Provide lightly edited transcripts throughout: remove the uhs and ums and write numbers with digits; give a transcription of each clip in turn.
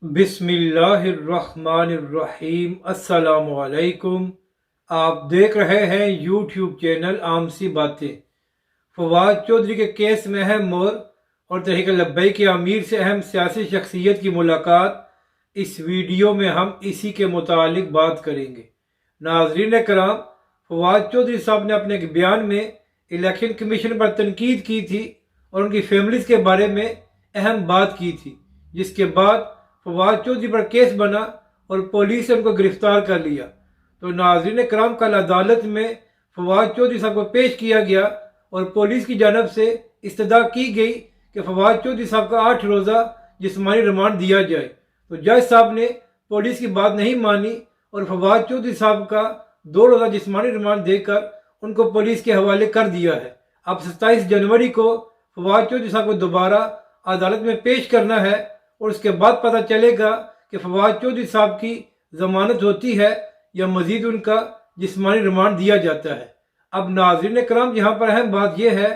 बिस्मिल्लाहिर्रहमानिर्रहीम। अस्सलाम वालेकुम। आप देख रहे हैं यूट्यूब चैनल आम सी बातें। फवाद चौधरी के केस में अहम मोड़ और तहरीक लब्बैक के अमीर से अहम सियासी शख्सियत की मुलाकात, इस वीडियो में हम इसी के मुतालिक बात करेंगे। नाज़रीन कराम, फवाद चौधरी साहब ने अपने एक बयान में इलेक्शन कमीशन पर तनकीद की थी और उनकी फैमिलीज के बारे में अहम बात की थी, जिसके बाद फवाद चौधरी पर केस बना और पुलिस ने उनको गिरफ्तार कर लिया। तो नाज़रीन कराम, कल अदालत में फवाद चौधरी साहब को पेश किया गया और पुलिस की जानब से इस्तदा की गई कि फवाद चौधरी साहब का 8 रोज़ा जिस्मानी रिमांड दिया जाए। तो जज साहब ने पुलिस की बात नहीं मानी और फवाद चौधरी साहब का 2 रोज़ा जिस्मानी रिमांड देकर उनको पुलिस के हवाले कर दिया है। अब 27 जनवरी को फवाद चौधरी साहब को दोबारा अदालत में पेश करना है और उसके बाद पता चलेगा कि फवाद चौधरी साहब की जमानत होती है या मजीद उनका जिस्मानी रिमांड दिया जाता है। अब नाज़रीन कराम, यहाँ पर अहम बात यह है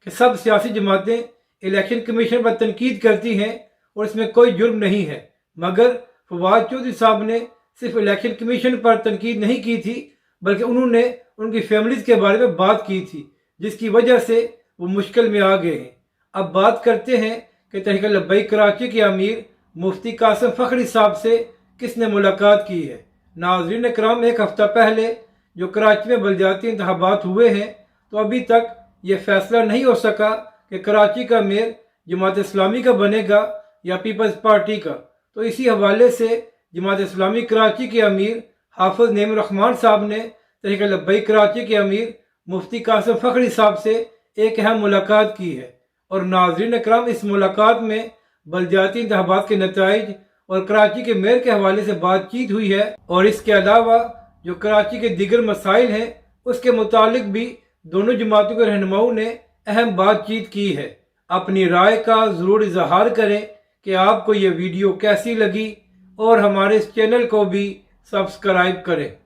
कि सब सियासी जमातें इलेक्शन कमीशन पर तनकीद करती हैं और इसमें कोई जुर्म नहीं है, मगर फवाद चौधरी साहब ने सिर्फ इलेक्शन कमीशन पर तनकीद नहीं की थी, बल्कि उन्होंने उनकी फैमिलीज के बारे में बात की थी, जिसकी वजह से वो मुश्किल में आ गए हैं। अब बात करते हैं कि तहरीक लब्बैक कराची के अमीर मुफ्ती कासिम फखरी साहब से किसने मुलाकात की है। नाज़रीन कराम, एक हफ्ता पहले जो कराची में बलदियाती इंतखाबात हुए हैं, तो अभी तक ये फैसला नहीं हो सका कि कराची का मेयर जमात इस्लामी का बनेगा या पीपल्स पार्टी का। तो इसी हवाले से जमात इस्लामी कराची के अमीर हाफिज नईम रहमान साहब ने तहरीक लब्बैक कराची के अमीर मुफ्ती कासिम फखरी साहब से एक अहम मुलाकात की है। और नाज़रीन कराम, इस मुलाकात में बलदियाती इंतखाबात के नताइज और कराची के मेयर के हवाले से बातचीत हुई है और इसके अलावा जो कराची के दीगर मसाइल हैं उसके मुतालिक भी दोनों जमातों के रहनुमाओं ने अहम बातचीत की है। अपनी राय का ज़रूर इजहार करें कि आपको ये वीडियो कैसी लगी और हमारे इस चैनल को भी सब्सक्राइब करें।